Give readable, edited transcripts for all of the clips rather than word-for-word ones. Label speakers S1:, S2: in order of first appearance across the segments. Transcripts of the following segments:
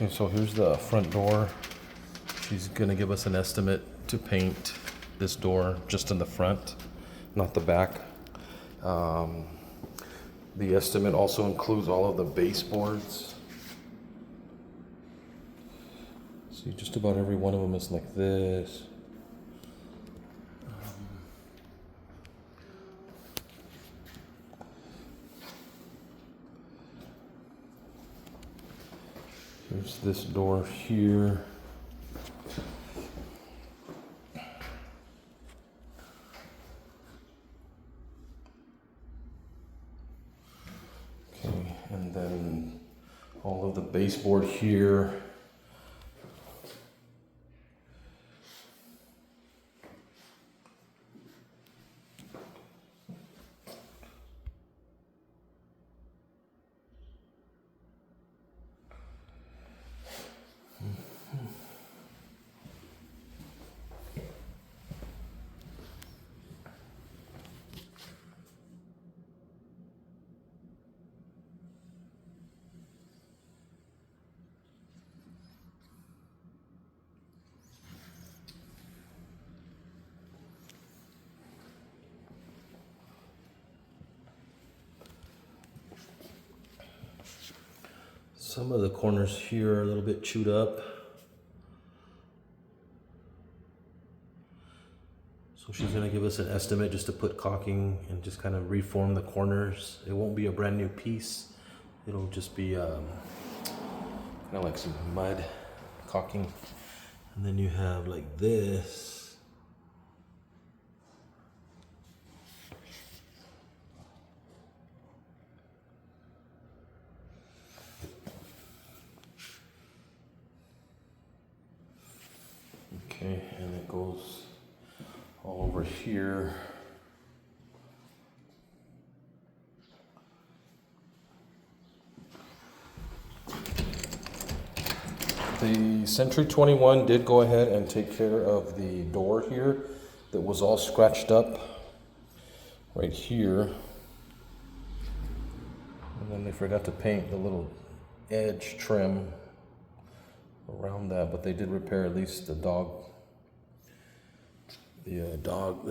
S1: Okay, so here's the front door. She's gonna give us an estimate to paint this door just in the front, not the back. The estimate also includes all of the baseboards. See, just about every one of them is like this. Here's this door here. Okay, and then all of the baseboard here. Some of the corners here are a little bit chewed up. So she's gonna give us an estimate just to put caulking and just kind of reform the corners. It won't be a brand new piece. It'll just be kind of like some mud caulking. And then you have like this. Okay, and it goes all over here. The Century 21 did go ahead and take care of the door here that was all scratched up right here. And then they forgot to paint the little edge trim around that, but they did repair at least the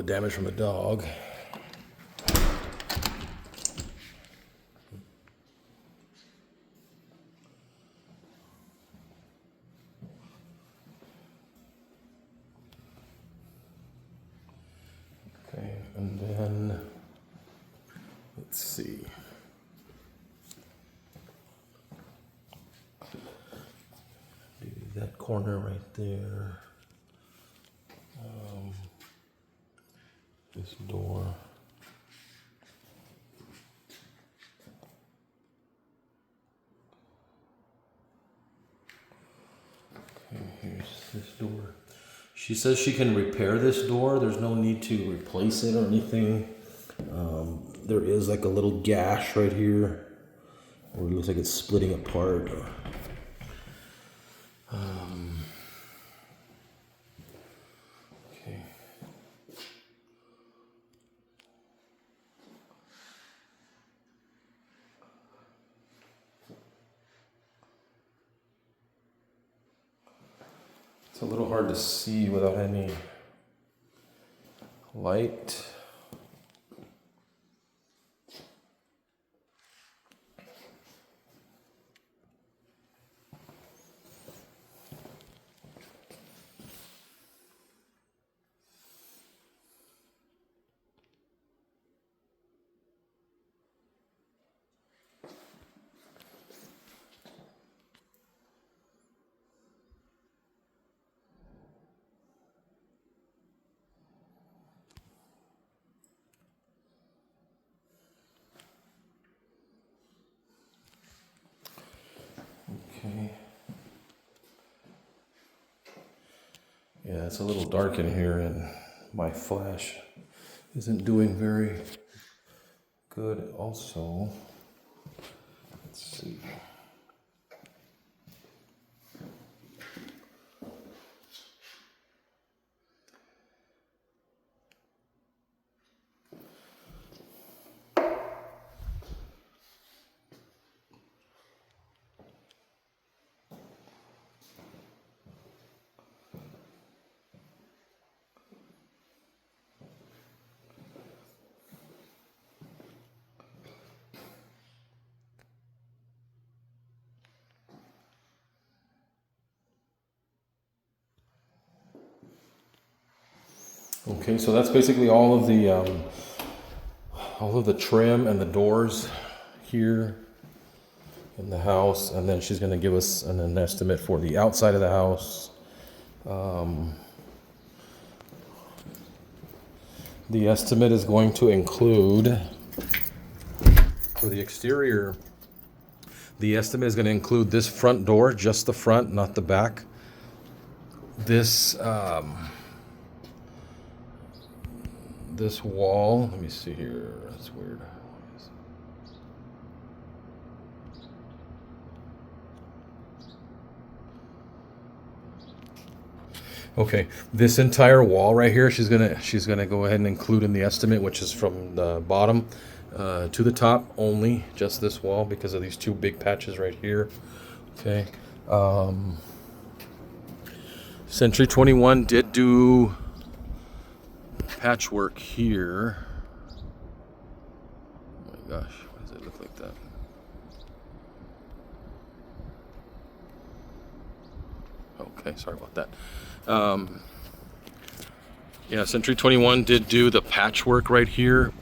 S1: damage from the dog. Okay, and then let's see. Do that corner right there. This door. Okay, here's this door. She says she can repair this door. There's no need to replace it or anything. There is like a little gash right here where it looks like it's splitting apart. Okay. It's a little hard to see without any light. Okay. Yeah, it's a little dark in here and my flash isn't doing very good also. Let's see. Okay, so that's basically all of the trim and the doors here in the house, and then she's going to give us an estimate for the outside of the house. The estimate is going to include, for the exterior, the estimate is going to include this front door, just the front, not the back. This this wall, let me see here, that's weird. Okay, this entire wall right here, she's gonna go ahead and include in the estimate, which is from the bottom to the top only, just this wall because of these two big patches right here. Okay. Century 21 did do patchwork here. Oh my gosh, why does it look like that? Okay, sorry about that. Yeah, Century 21 did do the patchwork right here,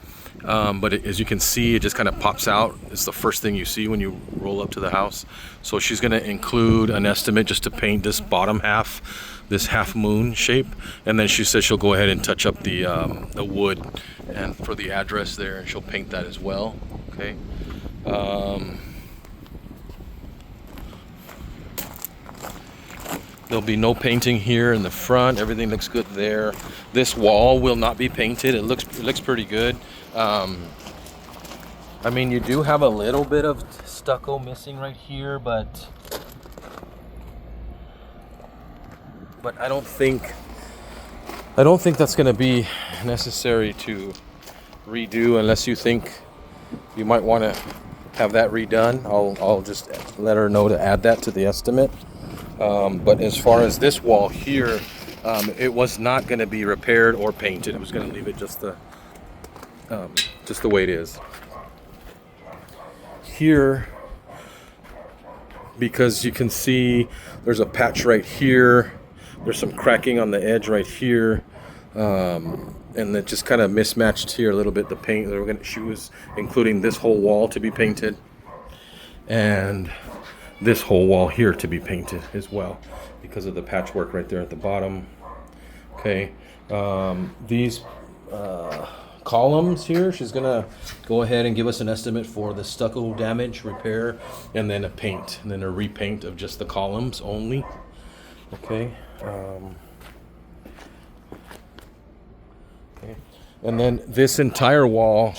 S1: but as you can see, it just kind of pops out. It's the first thing you see when you roll up to the house. So she's going to include an estimate just to paint this bottom half, this half moon shape, and then she says she'll go ahead and touch up the wood and for the address there, and she'll paint that as well. Okay. There'll be no painting here in the front. Everything looks good there. This wall will not be painted. It looks pretty good. I mean, you do have a little bit of stucco missing right here, but I don't think that's going to be necessary to redo unless you think you might want to have that redone. I'll just let her know to add that to the estimate. But as far as this wall here, it was not going to be repaired or painted. It was going to leave it just the way it is. Here, because you can see there's a patch right here. There's some cracking on the edge right here. And it just kind of mismatched here a little bit. The paint, she was including this whole wall to be painted. And this whole wall here to be painted as well because of the patchwork right there at the bottom. Okay, these columns here, she's gonna go ahead and give us an estimate for the stucco damage repair, and then a paint, and then a repaint of just the columns only. Okay. Okay, and then this entire wall,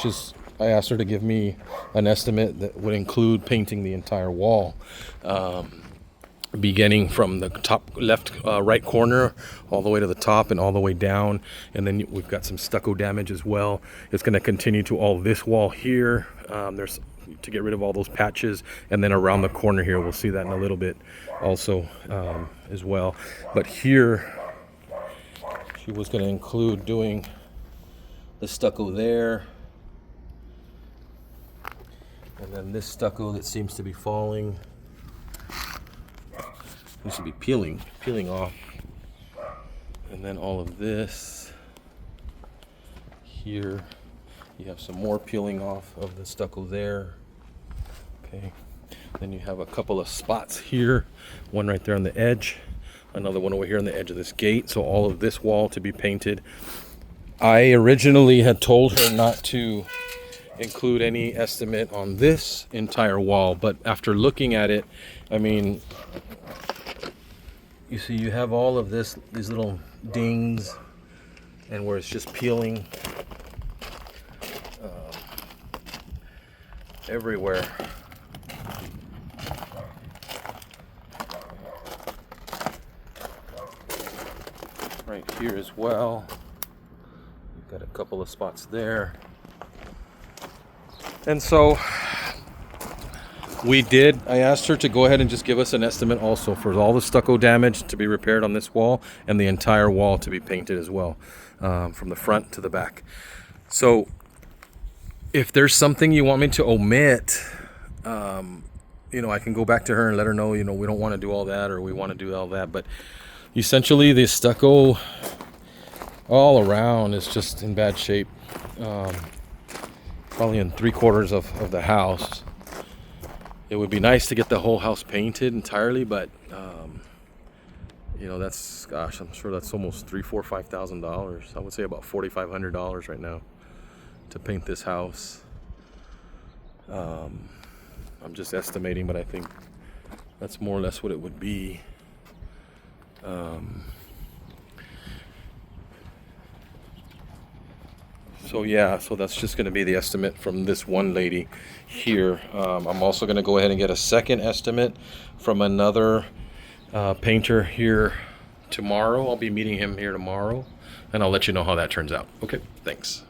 S1: I asked her to give me an estimate that would include painting the entire wall, beginning from the top left, right corner, all the way to the top and all the way down. And then we've got some stucco damage as well. It's going to continue to all this wall here. There's to get rid of all those patches, and then around the corner here, we'll see that in a little bit also as well. But here, she was going to include doing the stucco there. And then this stucco that seems to be falling, seems to be peeling off. And then all of this here, you have some more peeling off of the stucco there. Okay. Then you have a couple of spots here, one right there on the edge, another one over here on the edge of this gate. So all of this wall to be painted. I originally had told her not to include any estimate on this entire wall, but after looking at it, I mean, you see you have all of these little dings, and where it's just peeling everywhere. Right here as well, you've got a couple of spots there. And so I asked her to go ahead and just give us an estimate also for all the stucco damage to be repaired on this wall, and the entire wall to be painted as well, from the front to the back. So if there's something you want me to omit, I can go back to her and let her know, we don't want to do all that, or we want to do all that. But essentially the stucco all around is just in bad shape. Probably in 3/4 of the house. It would be nice to get the whole house painted entirely, but you know, that's, gosh, I'm sure that's almost $3,000, $4,000, $5,000. I would say about $4,500 right now to paint this house. I'm just estimating, but I think that's more or less what it would be. So yeah, so that's just going to be the estimate from this one lady here. I'm also going to go ahead and get a second estimate from another painter here tomorrow. I'll be meeting him here tomorrow, and I'll let you know how that turns out. Okay, thanks.